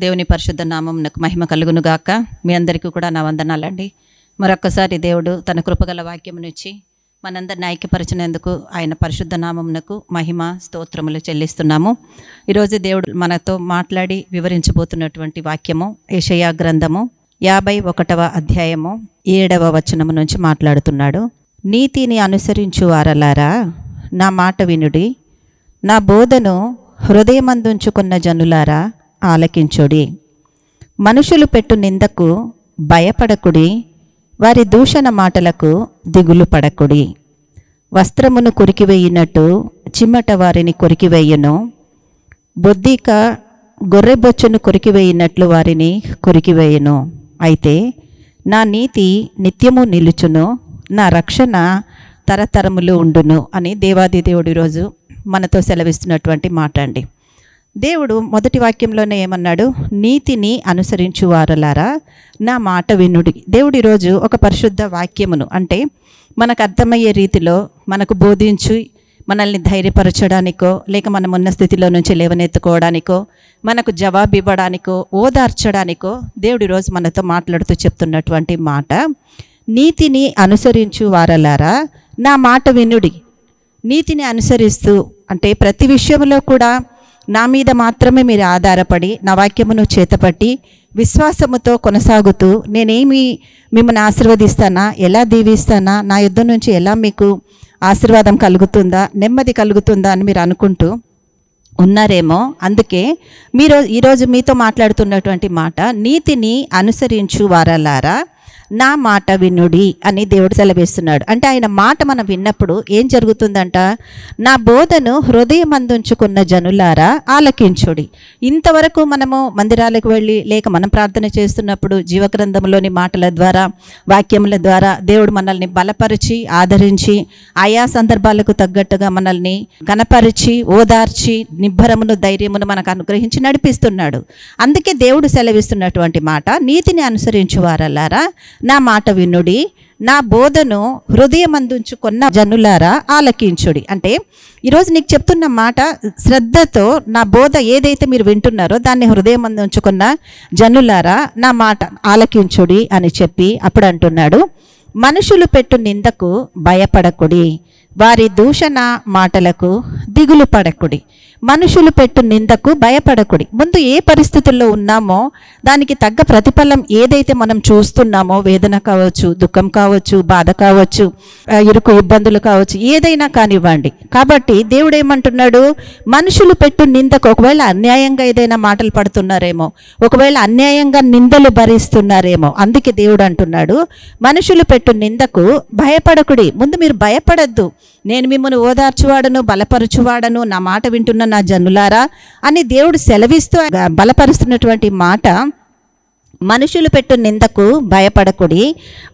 దేవుని పరిశుద్ధ నామమునకు మహిమ కలుగును గాక. మీ అందరికీ కూడా నా వందనాలండి. మరొక్కసారి దేవుడు తన కృపగల వాక్యమునిచ్చి మనందరిని ఐక్యపరిచినందుకు ఆయన పరిశుద్ధ నామమునకు మహిమ స్తోత్రములు చెల్లిస్తున్నాము. ఈరోజు దేవుడు మనతో మాట్లాడి వివరించబోతున్నటువంటి వాక్యము యెషయా గ్రంథము 51వ అధ్యాయము 7వ వచనము నుంచి మాట్లాడుతున్నాడు. నీతిని అనుసరించు వారలారా, నా మాట వినుడి, నా బోధను హృదయమందుంచుకున్న జనులారా ఆలకించుడి. మనుషులు పెట్టు నిందకు భయపడకుడి, వారి దూషణ మాటలకు దిగులు పడకుడి. వస్త్రమును కొరికివేయినట్టు చిమ్మట వారిని కొరికివేయును, బొద్దిక గొర్రెబొచ్చును కొరికివేయినట్లు వారిని కొరికివేయును. అయితే నా నీతి నిత్యము నిలుచును, నా రక్షణ తరతరములు ఉండును అని దేవాది దేవుడు ఈరోజు మనతో సెలవిస్తున్నటువంటి మాట అండి. దేవుడు మొదటి వాక్యంలోనే ఏమన్నాడు? నీతిని అనుసరించు వారలారా, నా మాట వినుడి. దేవుడు ఈరోజు ఒక పరిశుద్ధ వాక్యమును, అంటే మనకు అర్థమయ్యే రీతిలో మనకు బోధించి మనల్ని ధైర్యపరచడానికో, లేక మనం ఉన్న స్థితిలో నుంచి లేవనెత్తుకోవడానికో, మనకు జవాబు ఇవ్వడానికో, ఓదార్చడానికో దేవుడు ఈరోజు మనతో మాట్లాడుతూ చెప్తున్నటువంటి మాట, నీతిని అనుసరించు వారలారా నా మాట వినుడి. నీతిని అనుసరిస్తూ అంటే ప్రతి విషయంలో కూడా నా మీద మాత్రమే మీరు ఆధారపడి నా వాక్యమును చేతపట్టి విశ్వాసముతో కొనసాగుతూ నేనేమి మిమ్మల్ని ఆశీర్వదిస్తానా, ఎలా దీవిస్తానా, నా యుద్ధం నుంచి ఎలా మీకు ఆశీర్వాదం కలుగుతుందా, నెమ్మది కలుగుతుందా అని మీరు అనుకుంటూ ఉన్నారేమో. అందుకే ఈరోజు మీతో మాట్లాడుతున్నటువంటి మాట, నీతిని అనుసరించు వారలారా నా మాట వినుడి అని దేవుడు సెలవిస్తున్నాడు. అంటే ఆయన మాట మనం విన్నప్పుడు ఏం జరుగుతుందంట? నా బోధను హృదయమందుంచుకున్న జనులారా ఆలకించుడి. ఇంతవరకు మనము మందిరాలకు వెళ్ళి లేక మనం ప్రార్థన చేస్తున్నప్పుడు జీవగ్రంథంలోని మాటల ద్వారా, వాక్యముల ద్వారా దేవుడు మనల్ని బలపరిచి ఆదరించి ఆయా సందర్భాలకు తగ్గట్టుగా మనల్ని గణపరిచి ఓదార్చి నిబ్బరమును ధైర్యమును మనకు అనుగ్రహించి నడిపిస్తున్నాడు. అందుకే దేవుడు సెలవిస్తున్నటువంటి మాట, నీతిని అనుసరించు వారలారా నా మాట వినుడి, నా బోధను హృదయమందుంచుకున్న జనులారా ఆలకించుడి. అంటే ఈరోజు నీకు చెప్తున్న మాట శ్రద్ధతో నా బోధ ఏదైతే మీరు వింటున్నారో దాన్ని హృదయమందుంచుకున్న జనులారా నా మాట ఆలకించుడి అని చెప్పి అప్పుడు అంటున్నాడు, మనుషులు పెట్టు నిందకు భయపడకుడి, వారి దూషణ మాటలకు దిగులు పడకుడి. మనుషులు పెట్టు నిందకు భయపడకుడి. ముందు ఏ పరిస్థితుల్లో ఉన్నామో దానికి తగ్గ ప్రతిఫలం ఏదైతే మనం చూస్తున్నామో, వేదన కావచ్చు, దుఃఖం కావచ్చు, బాధ కావచ్చు, ఇరుకు ఇబ్బందులు కావచ్చు, ఏదైనా కానివ్వండి. కాబట్టి దేవుడు ఏమంటున్నాడు? మనుషులు పెట్టు నిందకు, ఒకవేళ అన్యాయంగా ఏదైనా మాటలు పడుతున్నారేమో, ఒకవేళ అన్యాయంగా నిందలు భరిస్తున్నారేమో, అందుకే దేవుడు అంటున్నాడు మనుషులు పెట్టు నిందకు భయపడకుడి. ముందు మీరు భయపడద్దు. నేను మిమ్మల్ని ఓదార్చువాడను, బలపరచువాడను, నా మాట వింటున్న నా జనులారా అని దేవుడు సెలవిస్తూ బలపరుస్తున్నటువంటి మాట, మనుషులు పెట్టు నిందకు భయపడకుడి,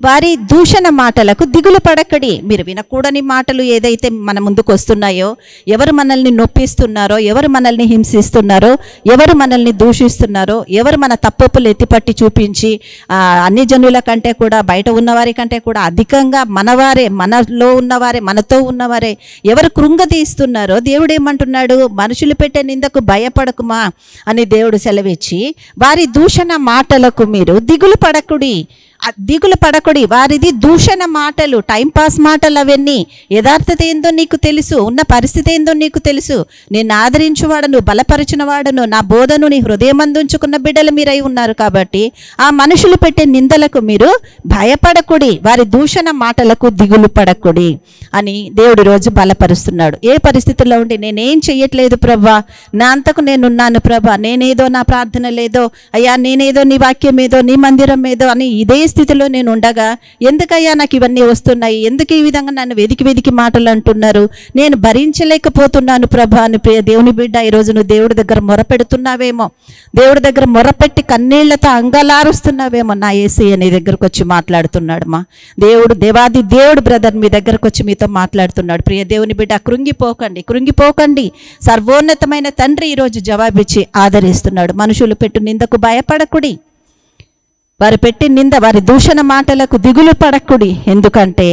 వారి దూషణ మాటలకు దిగులు పడకడి. మీరు వినకూడని మాటలు ఏదైతే మన ముందుకు వస్తున్నాయో, ఎవరు మనల్ని నొప్పిస్తున్నారో, ఎవరు మనల్ని హింసిస్తున్నారో, ఎవరు మనల్ని దూషిస్తున్నారో, ఎవరు మన తప్పులు ఎత్తిపట్టి చూపించి అన్ని జనుల కంటే కూడా, బయట ఉన్నవారి కంటే కూడా అధికంగా మనవారే, మనలో ఉన్నవారే, మనతో ఉన్నవారే ఎవరు కృంగదీస్తున్నారో దేవుడు ఏమంటున్నాడు? మనుషులు పెట్టే నిందకు భయపడకుమా అని దేవుడు సెలవిచ్చి, వారి దూషణ మాటలకు మీరు దిగులు పడకుడి. వారిది దూషణ మాటలు, టైంపాస్ మాటలు. అవన్నీ యథార్థత ఏందో నీకు తెలుసు, ఉన్న పరిస్థితి ఏందో నీకు తెలుసు. నేను ఆదరించువాడను, బలపరిచిన వాడను, నా బోధను నీ హృదయమందుంచుకున్న బిడ్డలు మీరై ఉన్నారు. కాబట్టి ఆ మనుషులు పెట్టే నిందలకు మీరు భయపడకుడి, వారి దూషణ మాటలకు దిగులు పడకుడి అని దేవుడు రోజు బలపరుస్తున్నాడు. ఏ పరిస్థితుల్లో ఉండి నేనేం చెయ్యట్లేదు ప్రభా, నా అంతకు నేనున్నాను ప్రభా, నేనేదో నా ప్రార్థన లేదో అయ్యా, నేనేదో నీ వాక్యం ఏదో, నీ మందిరం ఏదో అని ఇదే స్థితిలో నేను ఉండగా ఎందుకయ్యా నాకు ఇవన్నీ వస్తున్నాయి, ఎందుకు ఈ విధంగా నన్ను వెదికి మాటలు అంటున్నారు, నేను భరించలేకపోతున్నాను ప్రభా అని ప్రియ దేవుని బిడ్డ ఈరోజు నువ్వు దేవుడి దగ్గర మొరపెడుతున్నావేమో, దేవుడి దగ్గర మొరపెట్టి కన్నీళ్లతో అంగలారుస్తున్నావేమో. నా యేసయ్య నీ దగ్గరకు వచ్చి మాట్లాడుతున్నాడు. మా దేవాది దేవుడు బ్రదర్ మీ దగ్గరకు వచ్చి మీతో మాట్లాడుతున్నాడు. ప్రియ దేవుని బిడ్డ కృంగిపోకండి. సర్వోన్నతమైన తండ్రి ఈరోజు జవాబిచ్చి ఆదరిస్తున్నాడు. మనుషులు పెట్టు నిందకు భయపడకుడి, వారు పెట్టి నింద, వారి దూషణ మాటలకు దిగులు పడకుడి. ఎందుకంటే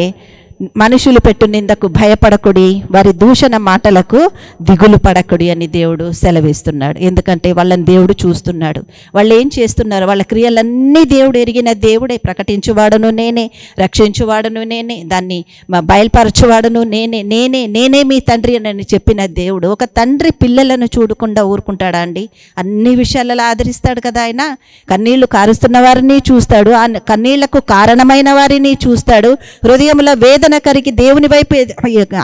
మనుషులు పెట్టు నిందకు భయపడకుడి, వారి దూషణ మాటలకు దిగులు పడకుడి అని దేవుడు సెలవిస్తున్నాడు. ఎందుకంటే వాళ్ళని దేవుడు చూస్తున్నాడు. వాళ్ళు ఏం చేస్తున్నారు, వాళ్ళ క్రియలన్నీ దేవుడు ఎరిగిన దేవుడే. ప్రకటించువాడును నేనే, రక్షించువాడును నేనే, దాన్ని బయలుపరచువాడును నేనే, నేనే నేనే మీ తండ్రి అని చెప్పిన దేవుడు. ఒక తండ్రి పిల్లలను చూడకుండా ఊరుకుంటాడా అండి? అన్ని విషయాలలో ఆదరిస్తాడు కదా ఆయన. కన్నీళ్లు కారుస్తున్న వారిని చూస్తాడు, ఆ కన్నీళ్లకు కారణమైన వారిని చూస్తాడు, హృదయంలో వేదన కరిగి దేవుని వైపు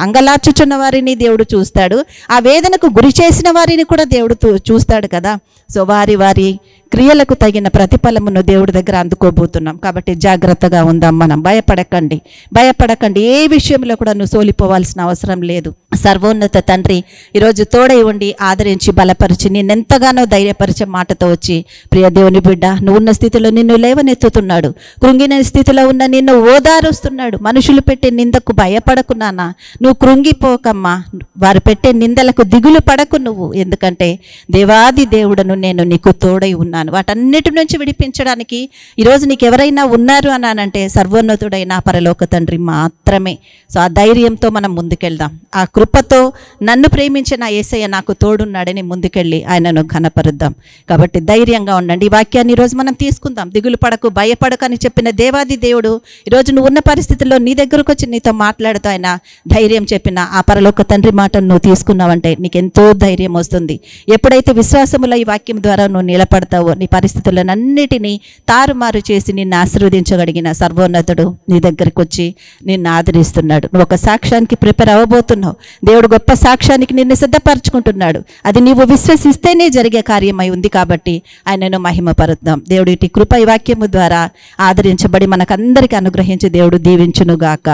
అంగలార్చుచున్న వారిని దేవుడు చూస్తాడు, ఆ వేదనకు గురి చేసిన వారిని కూడా దేవుడు చూస్తాడు కదా. సో వారి క్రియలకు తగిన ప్రతిఫలమును దేవుడి దగ్గర అందుకోబోతున్నాం. కాబట్టి జాగ్రత్తగా ఉందాం మనం. భయపడకండి. ఏ విషయంలో కూడా నువ్వు సోలిపోవాల్సిన అవసరం లేదు. సర్వోన్నత తండ్రి ఈరోజు తోడై ఉండి ఆదరించి బలపరిచి నిన్నెంతగానో ధైర్యపరిచే మాటతో వచ్చి, ప్రియ దేవుని బిడ్డ, నువ్వు ఉన్న స్థితిలో నిన్ను లేవనెత్తుతున్నాడు, కృంగిన స్థితిలో ఉన్న నిన్ను ఓదారుస్తున్నాడు. మనుషులు పెట్టే నిందకు భయపడకు నాన్న, నువ్వు కృంగిపోకమ్మా, వారు పెట్టే నిందలకు దిగులు పడకు నువ్వు. ఎందుకంటే దేవాది దేవుడను నేను నీకు తోడై ఉన్నాను. వాటన్నిటి నుంచి విడిపించడానికి ఈరోజు నీకు ఎవరైనా ఉన్నారు అన్నానంటే సర్వోన్నతుడైన పరలోక తండ్రి మాత్రమే. సో ఆ ధైర్యంతో మనం ముందుకెళ్దాం. ఆ కృపతో నన్ను ప్రేమించిన యేసయ్య నాకు తోడున్నాడని ముందుకెళ్ళి ఆయనను ఘనపరుద్దాం. కాబట్టి ధైర్యంగా ఉండండి. ఈ వాక్యాన్ని ఈరోజు మనం తీసుకుందాం. దిగులు పడకు, భయపడకు అని చెప్పిన దేవాది దేవుడు ఈరోజు నువ్వు ఉన్న పరిస్థితుల్లో నీ దగ్గరకు వచ్చి నీతో మాట్లాడుతూ ఆయన ధైర్యం చెప్పిన ఆ పరలోక తండ్రి మాటను నువ్వు తీసుకున్నావంటే నీకు ఎంతో ధైర్యం వస్తుంది. ఎప్పుడైతే విశ్వాసములో ఈ వాక్యం ద్వారా నువ్వు నిలబడతావో నీ పరిస్థితులన్నిటినీ తారుమారు చేసి నిన్ను ఆశీర్వదించగలిగిన సర్వోన్నతుడు నీ దగ్గరికి వచ్చి నిన్ను ఆదరిస్తున్నాడు. నువ్వు ఒక సాక్ష్యానికి ప్రిపేర్ అవ్వబోతున్నావు. దేవుడు గొప్ప సాక్ష్యానికి నిన్ను సిద్ధపరచుకుంటున్నాడు. అది నీవు విశ్వసిస్తేనే జరిగే కార్యమై ఉంది. కాబట్టి ఆయనను మహిమపరుద్దాం. దేవుడు ఇటు కృప ఈ వాక్యము ద్వారా ఆదరించబడి మనకందరికీ అనుగ్రహించి దేవుడు దీవించునుగాక.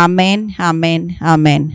Amen, amen, amen.